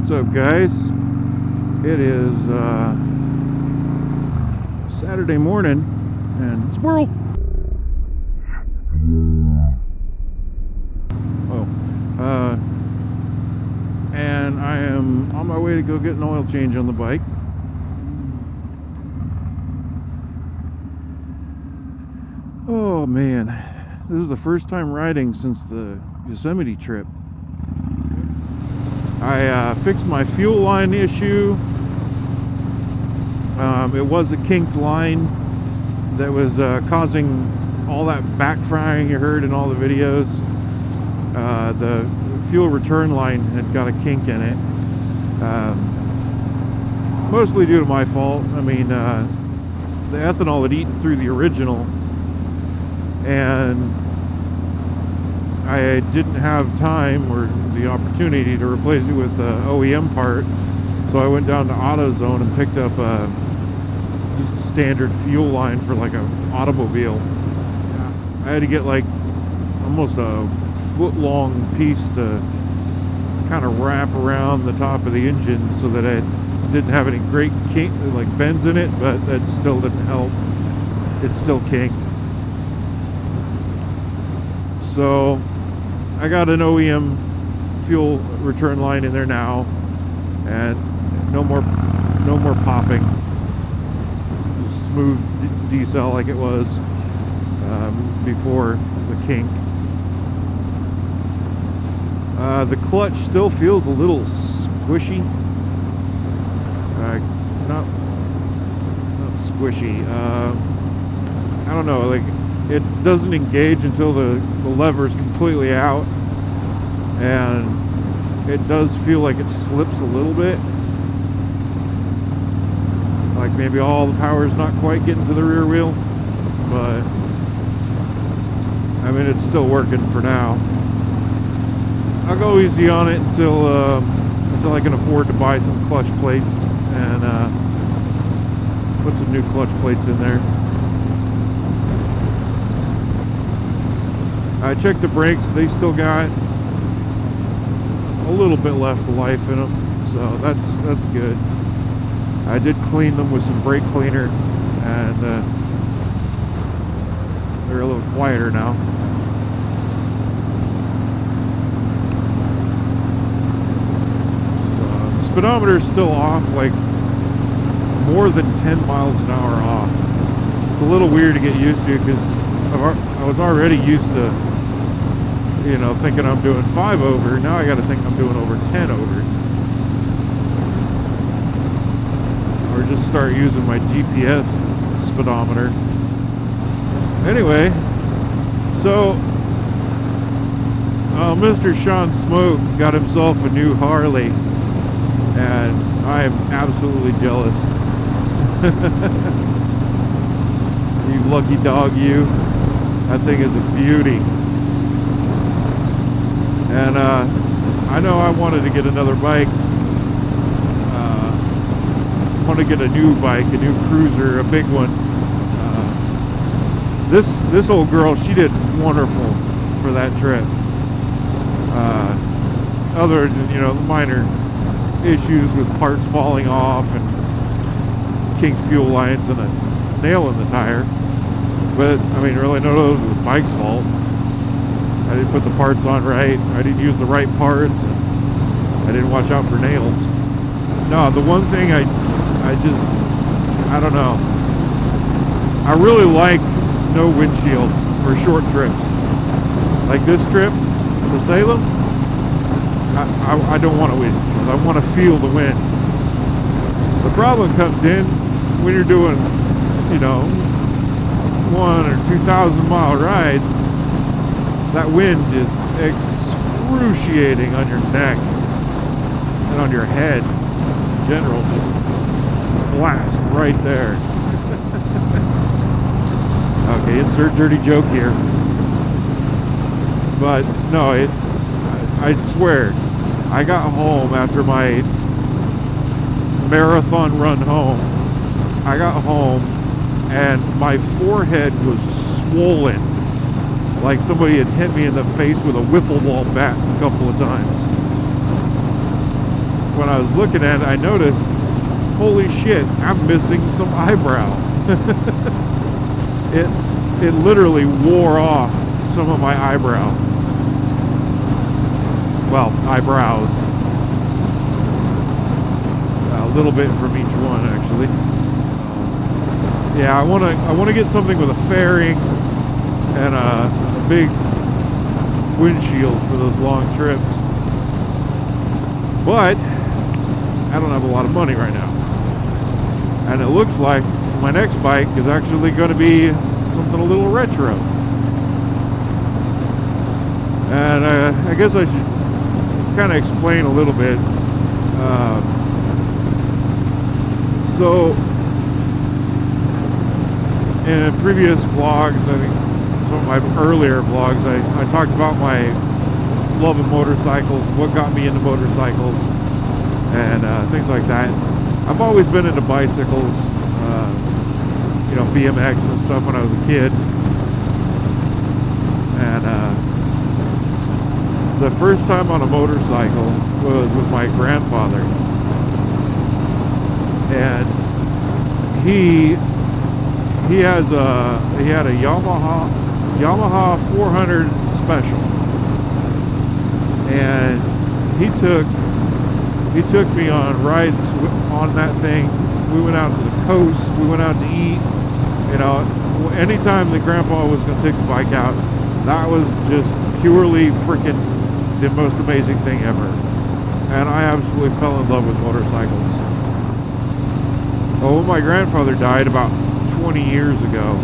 What's up, guys? It is Saturday morning and squirrel. And I am on my way to go get an oil change on the bike. Oh man, this is the first time riding since the Yosemite trip. I fixed my fuel line issue. It was a kinked line that was causing all that backfiring you heard in all the videos. The fuel return line had got a kink in it. Mostly due to my fault. I mean, the ethanol had eaten through the original, and I didn't have time or the opportunity to replace it with an OEM part, so I went down to AutoZone and picked up just a standard fuel line for like an automobile. I had to get like almost a foot-long piece to kind of wrap around the top of the engine so that it didn't have any great kink, like bends in it, but that still didn't help. It's still kinked. So I got an OEM fuel return line in there now, and no more popping. Just smooth decel like it was before the kink. The clutch still feels a little squishy. Not squishy. I don't know, like it doesn't engage until the lever's completely out, and it does feel like it slips a little bit. Like maybe all the power's not quite getting to the rear wheel, but I mean it's still working for now. I'll go easy on it until I can afford to buy some clutch plates and put some new clutch plates in there. I checked the brakes; they still got a little bit left of life in them, so that's good. I did clean them with some brake cleaner, and they're a little quieter now. Speedometer is still off, like more than 10 miles an hour off. It's a little weird to get used to because I was already used to, you know, thinking I'm doing 5 over. Now I got to think I'm doing over 10 over. Or just start using my GPS speedometer. Anyway, so Mr. Sean Smoke got himself a new Harley. And I am absolutely jealous. You lucky dog, you. That thing is a beauty. And I know I wanted to get another bike. I want to get a new bike, a new cruiser, a big one. This old girl, she did wonderful for that trip. Other than, you know, the minor issues with parts falling off and kinked fuel lines and a nail in the tire, but I mean really none of those are the bike's fault. I didn't put the parts on right, I didn't use the right parts, and I didn't watch out for nails. No, the one thing I don't know, I really like no windshield for short trips like this trip to Salem. I don't want a windshield. I want to feel the wind. The problem comes in when you're doing, you know, 1,000 or 2,000 mile rides. That wind is excruciating on your neck and on your head. In general, just blast right there. Okay, insert dirty joke here. But no, I swear, I got home after my marathon run home. I got home and my forehead was swollen, like somebody had hit me in the face with a wiffle ball bat a couple of times. when I was looking at it, I noticed, holy shit, I'm missing some eyebrow. It literally wore off some of my eyebrow. Well, eyebrows. A little bit from each one, actually. Yeah, I want to get something with a fairing and a big windshield for those long trips. But I don't have a lot of money right now. And it looks like my next bike is actually going to be something a little retro. And I guess I should kind of explain a little bit. So in previous vlogs, I think some of my earlier vlogs, I talked about my love of motorcycles, what got me into motorcycles, and things like that. I've always been into bicycles, you know, BMX and stuff when I was a kid. And the first time on a motorcycle was with my grandfather. And he had a Yamaha 400 Special, and he took me on rides on that thing. We went out to the coast, we went out to eat. You know, anytime that Grandpa was going to take the bike out, that was just purely freaking the most amazing thing ever. And I absolutely fell in love with motorcycles. Well, when my grandfather died about 20 years ago,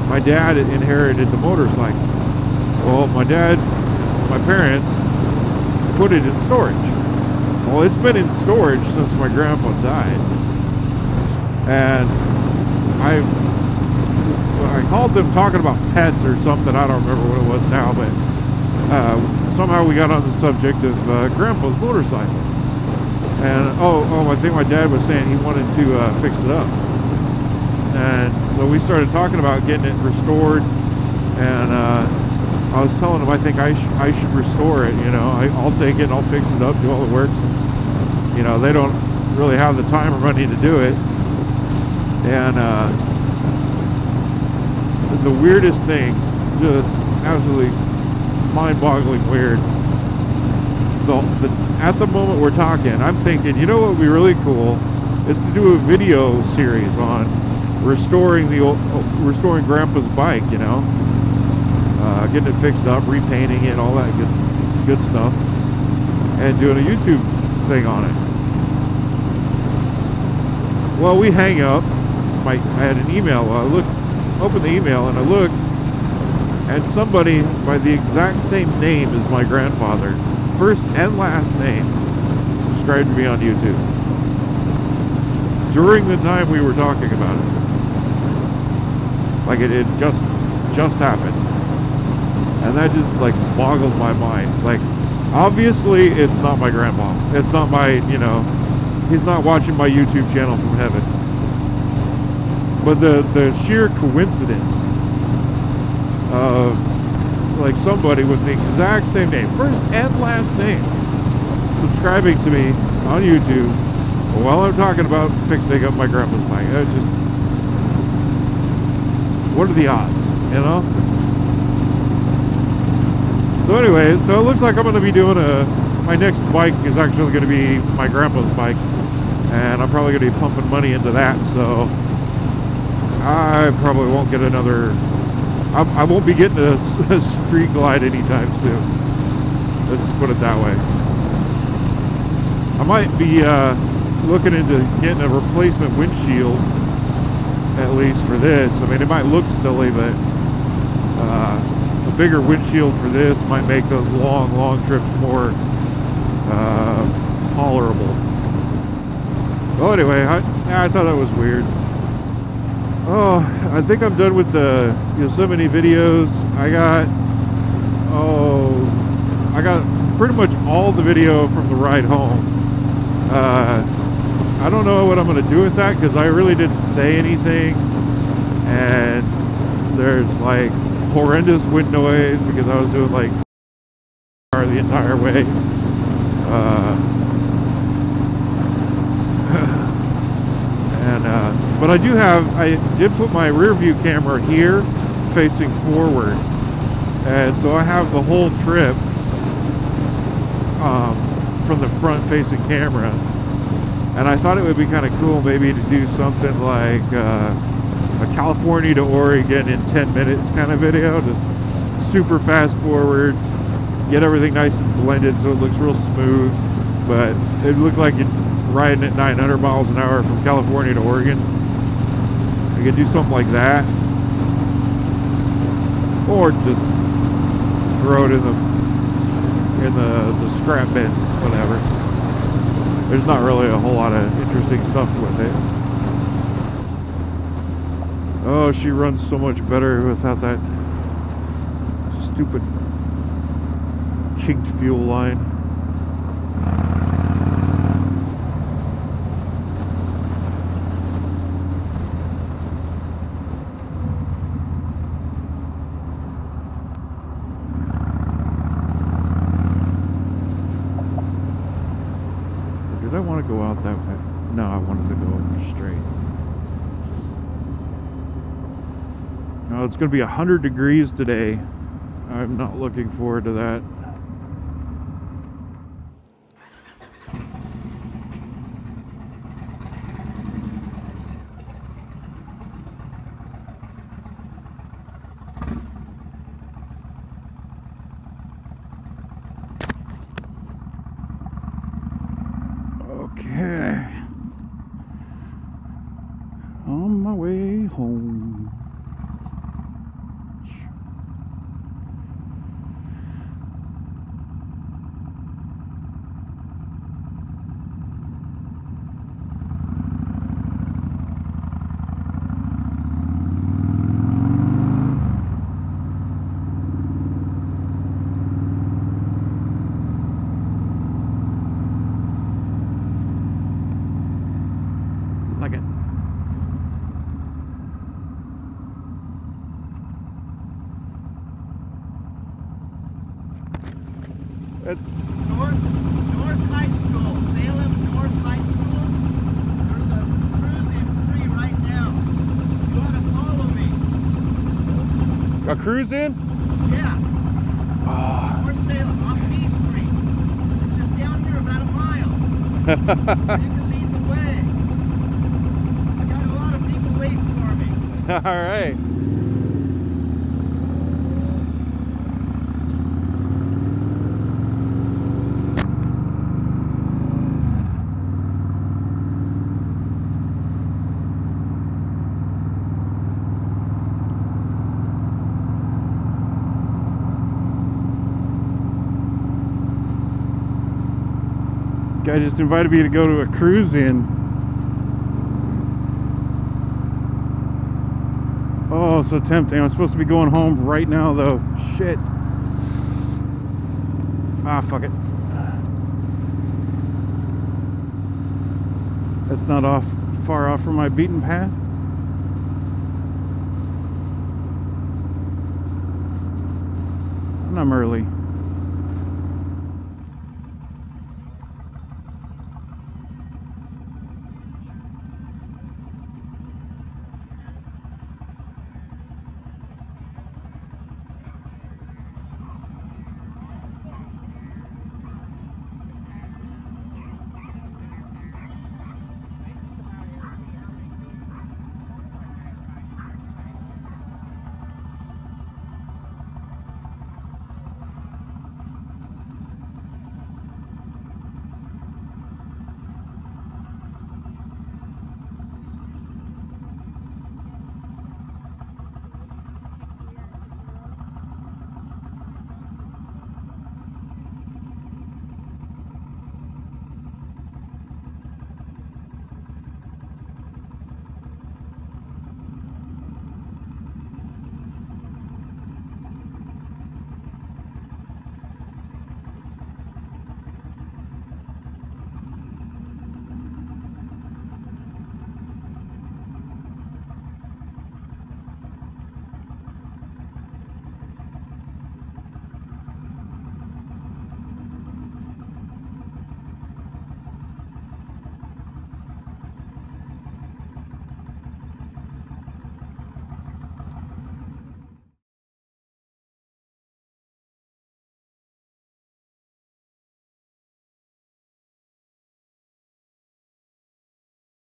my dad inherited the motorcycle. Well, my parents put it in storage. Well, it's been in storage since my grandpa died. And I called them talking about pets or something. I don't remember what it was now, but somehow we got on the subject of Grandpa's motorcycle. And I think my dad was saying he wanted to fix it up. And so we started talking about getting it restored. And I was telling him I think I should restore it. You know, I'll take it and I'll fix it up, do all the work, since, you know, they don't really have the time or money to do it. And the weirdest thing, just absolutely mind-boggling weird. At the moment we're talking, I'm thinking, you know what would be really cool is to do a video series on restoring Grandpa's bike. You know, getting it fixed up, repainting it, all that good stuff, and doing a YouTube thing on it. Well, we hang up. I had an email. I opened the email and I looked, and somebody by the exact same name as my grandfather, first and last name, subscribed to me on YouTube during the time we were talking about it. Like, it just happened. And that just, like, boggled my mind. Like, obviously it's not my grandpa. It's not my, you know, he's not watching my YouTube channel from heaven. But the sheer coincidence of, like, somebody with the exact same name, first and last name, subscribing to me on YouTube while I'm talking about fixing up my grandpa's bike. It's just, what are the odds, you know? So anyway, so it looks like I'm going to be doing my next bike is actually going to be my grandpa's bike, and I'm probably going to be pumping money into that, so I probably won't get another, I won't be getting a street glide anytime soon. Let's put it that way. I might be looking into getting a replacement windshield, at least for this. I mean, it might look silly, but a bigger windshield for this might make those long trips more tolerable. Well, anyway, I thought that was weird. Oh, I think I'm done with the Yosemite videos. I got pretty much all the video from the ride home. I don't know what I'm going to do with that, because I really didn't say anything, and there's like horrendous wind noise because I was doing like the entire way. but I did put my rear view camera here facing forward, and so I have the whole trip from the front facing camera. And I thought it would be kind of cool maybe to do something like a California to Oregon in 10 minutes kind of video, just super fast forward, get everything nice and blended so it looks real smooth, but it looked like you're riding at 900 miles an hour from California to Oregon. I could do something like that, or just throw it in the scrap bin, whatever. There's not really a whole lot of interesting stuff with it. Oh, she runs so much better without that stupid kinked fuel line. Did I want to go out that way? No, I wanted to go up straight. Oh, it's going to be 100 degrees today. I'm not looking forward to that. Okay. On my way home. Like it. North High School, Salem North High School. There's a cruise-in free right now. You want to follow me? A cruise in? Yeah. North Salem, off D Street. It's just down here about a mile. You can lead the way. I got a lot of people waiting for me. All right. Guy just invited me to go to a cruise in. Oh, so tempting. I'm supposed to be going home right now though. Shit. Ah, fuck it. That's not far off from my beaten path. And I'm early.